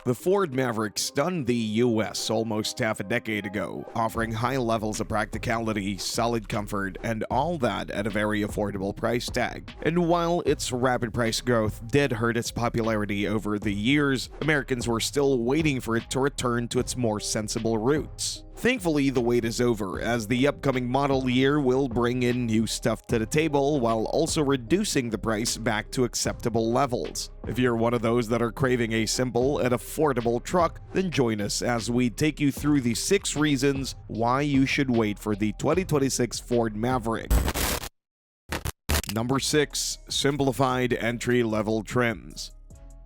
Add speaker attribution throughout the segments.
Speaker 1: The Ford Maverick stunned the US almost half a decade ago, offering high levels of practicality, solid comfort, and all that at a very affordable price tag. And while its rapid price growth did hurt its popularity over the years, Americans were still waiting for it to return to its more sensible roots. Thankfully, the wait is over, as the upcoming model year will bring in new stuff to the table while also reducing the price back to acceptable levels. If you're one of those that are craving a simple and affordable truck, then join us as we take you through the 6 reasons why you should wait for the 2026 Ford Maverick. Number 6. Simplified entry-level trims.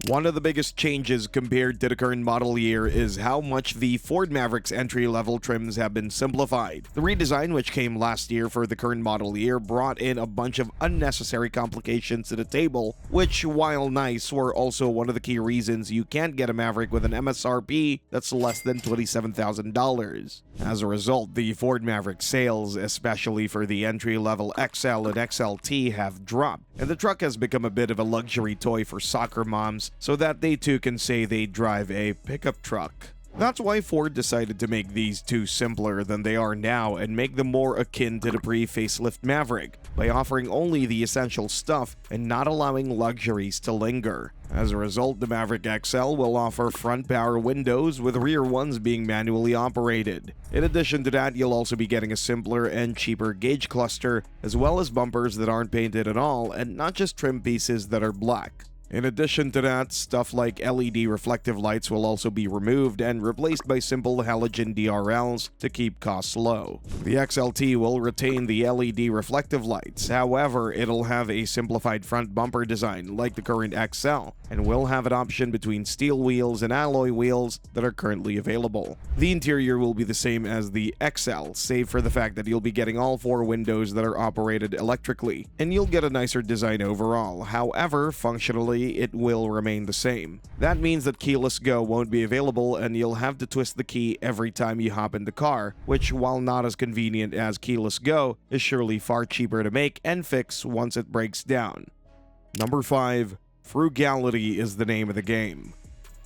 Speaker 1: One of the biggest changes compared to the current model year is how much the Ford Maverick's entry-level trims have been simplified. The redesign, which came last year for the current model year, brought in a bunch of unnecessary complications to the table, which, while nice, were also one of the key reasons you can't get a Maverick with an MSRP that's less than $27,000. As a result, the Ford Maverick sales, especially for the entry-level XL and XLT, have dropped, and the truck has become a bit of a luxury toy for soccer moms, so that they too can say they drive a pickup truck. That's why Ford decided to make these two simpler than they are now and make them more akin to the pre-facelift Maverick, by offering only the essential stuff and not allowing luxuries to linger. As a result, the Maverick XL will offer front power windows, with rear ones being manually operated. In addition to that, you'll also be getting a simpler and cheaper gauge cluster, as well as bumpers that aren't painted at all and not just trim pieces that are black. In addition to that, stuff like LED reflective lights will also be removed and replaced by simple halogen DRLs to keep costs low. The XLT will retain the LED reflective lights, however, it'll have a simplified front bumper design like the current XL, and will have an option between steel wheels and alloy wheels that are currently available. The interior will be the same as the XL, save for the fact that you'll be getting all 4 windows that are operated electrically, and you'll get a nicer design overall. However, functionally, it will remain the same. That means that keyless go won't be available, and you'll have to twist the key every time you hop in the car, which, while not as convenient as keyless go, is surely far cheaper to make and fix once it breaks down. Number 5. Frugality is the name of the game.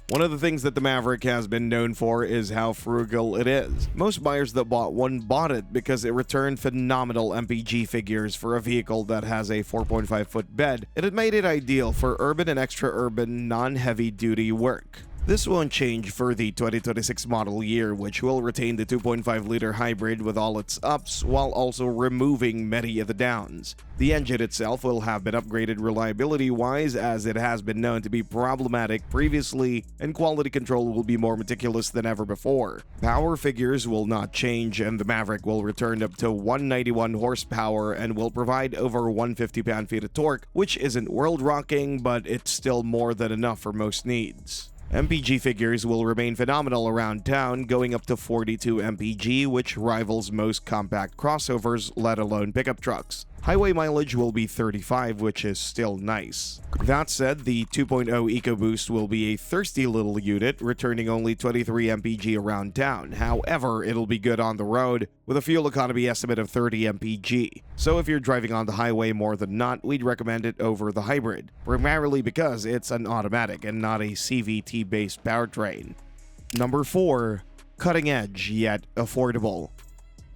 Speaker 1: One of the things that the Maverick has been known for is how frugal it is. Most buyers that bought one bought it because it returned phenomenal MPG figures for a vehicle that has a 4.5-foot bed, and it made it ideal for urban and extra-urban non-heavy-duty work. This won't change for the 2026 model year, which will retain the 2.5-liter hybrid with all its ups while also removing many of the downs. The engine itself will have been upgraded reliability-wise, as it has been known to be problematic previously, and quality control will be more meticulous than ever before. Power figures will not change, and the Maverick will return up to 191 horsepower and will provide over 150 pound-feet of torque, which isn't world-rocking, but it's still more than enough for most needs. MPG figures will remain phenomenal around town, going up to 42 MPG, which rivals most compact crossovers, let alone pickup trucks. Highway mileage will be 35, which is still nice. That said, the 2.0 EcoBoost will be a thirsty little unit, returning only 23 MPG around town. However, it'll be good on the road, with a fuel economy estimate of 30 MPG. So if you're driving on the highway more than not, we'd recommend it over the hybrid, primarily because it's an automatic and not a CVT-based powertrain. Number 4. Cutting edge, yet affordable.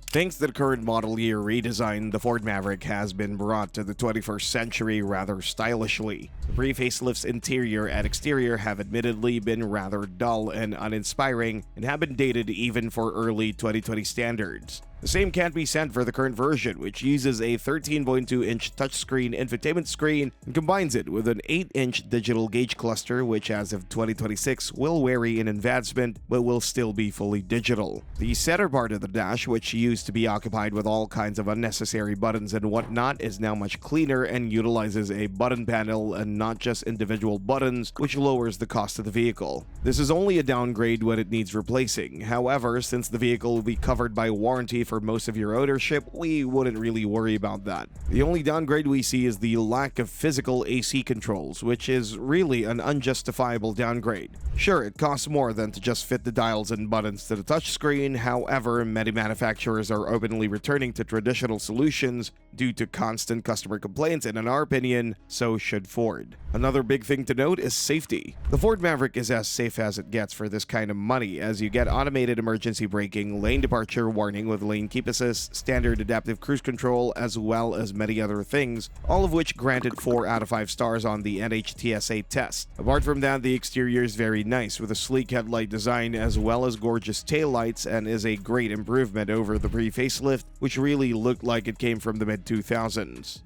Speaker 1: Thanks to the current model year redesign, the Ford Maverick has been brought to the 21st century rather stylishly. The pre-facelift's interior and exterior have admittedly been rather dull and uninspiring, and have been dated even for early 2020 standards. The same can't be said for the current version, which uses a 13.2-inch touchscreen infotainment screen and combines it with an 8-inch digital gauge cluster, which as of 2026 will vary in advancement but will still be fully digital. The center part of the dash, which used to be occupied with all kinds of unnecessary buttons and whatnot, is now much cleaner and utilizes a button panel and not just individual buttons, which lowers the cost of the vehicle. This is only a downgrade when it needs replacing. However, since the vehicle will be covered by warranty for most of your ownership, we wouldn't really worry about that. The only downgrade we see is the lack of physical AC controls, which is really an unjustifiable downgrade. Sure, it costs more than to just fit the dials and buttons to the touchscreen. However, many manufacturers are openly returning to traditional solutions due to constant customer complaints, and in our opinion, so should Ford. Another big thing to note is safety. The Ford Maverick is as safe as it gets for this kind of money, as you get automated emergency braking, lane departure warning with lane keep assist, standard adaptive cruise control, as well as many other things, all of which granted 4 out of 5 stars on the NHTSA test. Apart from that, the exterior is very nice with a sleek headlight design as well as gorgeous taillights, and is a great improvement over the pre-facelift, which really looked like it came from the mid-2000s.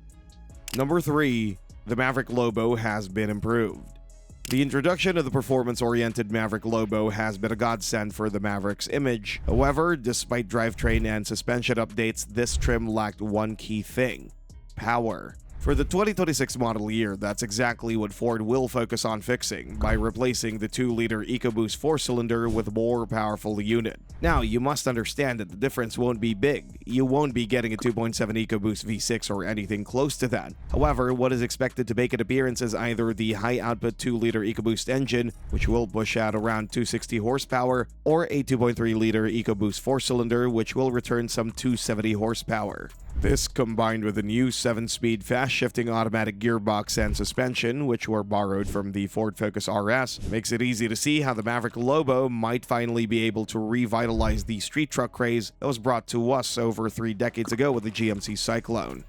Speaker 1: Number 3. The Maverick Lobo has been improved. The introduction of the performance-oriented Maverick Lobo has been a godsend for the Maverick's image. However, despite drivetrain and suspension updates, this trim lacked one key thing: power. For the 2026 model year, that's exactly what Ford will focus on fixing by replacing the 2-liter EcoBoost 4-cylinder with a more powerful unit. Now, you must understand that the difference won't be big. You won't be getting a 2.7 EcoBoost V6 or anything close to that. However, what is expected to make an appearance is either the high-output 2-liter EcoBoost engine, which will push out around 260 horsepower, or a 2.3-liter EcoBoost 4-cylinder, which will return some 270 horsepower. This, combined with a new 7-speed fast-shifting automatic gearbox and suspension, which were borrowed from the Ford Focus RS, makes it easy to see how the Maverick Lobo might finally be able to revitalize the street truck craze that was brought to us over 3 decades ago with the GMC Cyclone.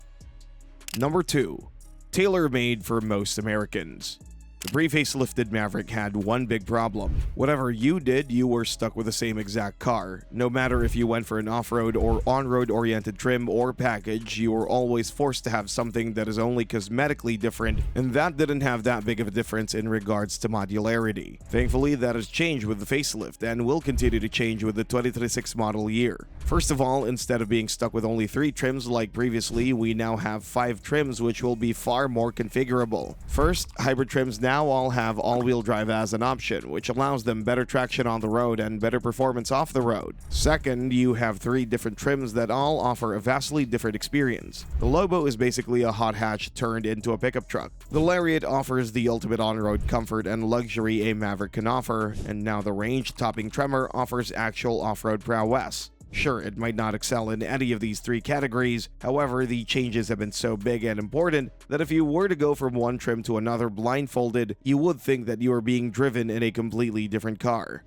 Speaker 1: Number 2. Tailor-made for most Americans. The pre-facelifted Maverick had one big problem. Whatever you did, you were stuck with the same exact car. No matter if you went for an off-road or on-road oriented trim or package, you were always forced to have something that is only cosmetically different, and that didn't have that big of a difference in regards to modularity. Thankfully, that has changed with the facelift and will continue to change with the 2026 model year. First of all, instead of being stuck with only 3 trims like previously, we now have 5 trims, which will be far more configurable. First, hybrid trims now all have all-wheel drive as an option, which allows them better traction on the road and better performance off the road. Second, you have 3 different trims that all offer a vastly different experience. The Lobo is basically a hot hatch turned into a pickup truck. The Lariat offers the ultimate on-road comfort and luxury a Maverick can offer, and now the range-topping Tremor offers actual off-road prowess. Sure, it might not excel in any of these 3 categories, however, the changes have been so big and important that if you were to go from one trim to another blindfolded, you would think that you are being driven in a completely different car.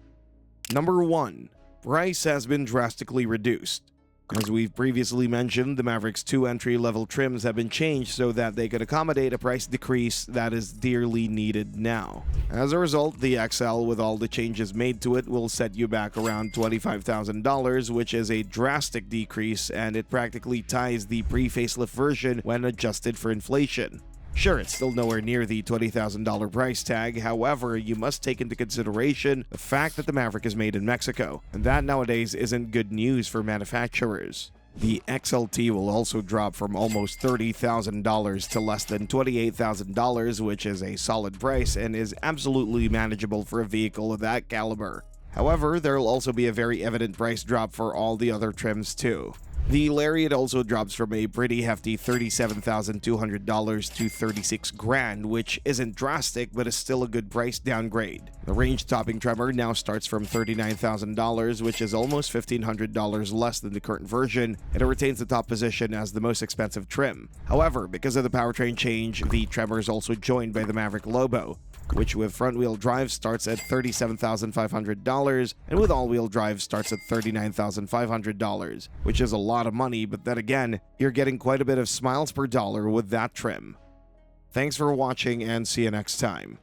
Speaker 1: Number 1. Price has been drastically reduced. As we've previously mentioned, the Maverick's 2 entry-level trims have been changed so that they could accommodate a price decrease that is dearly needed now. As a result, the XL, with all the changes made to it, will set you back around $25,000, which is a drastic decrease, and it practically ties the pre-facelift version when adjusted for inflation. Sure, it's still nowhere near the $20,000 price tag, however, you must take into consideration the fact that the Maverick is made in Mexico, and that nowadays isn't good news for manufacturers. The XLT will also drop from almost $30,000 to less than $28,000, which is a solid price and is absolutely manageable for a vehicle of that caliber. However, there will also be a very evident price drop for all the other trims too. The Lariat also drops from a pretty hefty $37,200 to $36,000, which isn't drastic but is still a good price downgrade. The range-topping Tremor now starts from $39,000, which is almost $1,500 less than the current version, and it retains the top position as the most expensive trim. However, because of the powertrain change, the Tremor is also joined by the Maverick Lobo, which with front-wheel drive starts at $37,500 and with all-wheel drive starts at $39,500, which is a lot of money, but then again, you're getting quite a bit of smiles per dollar with that trim. Thanks for watching and see you next time.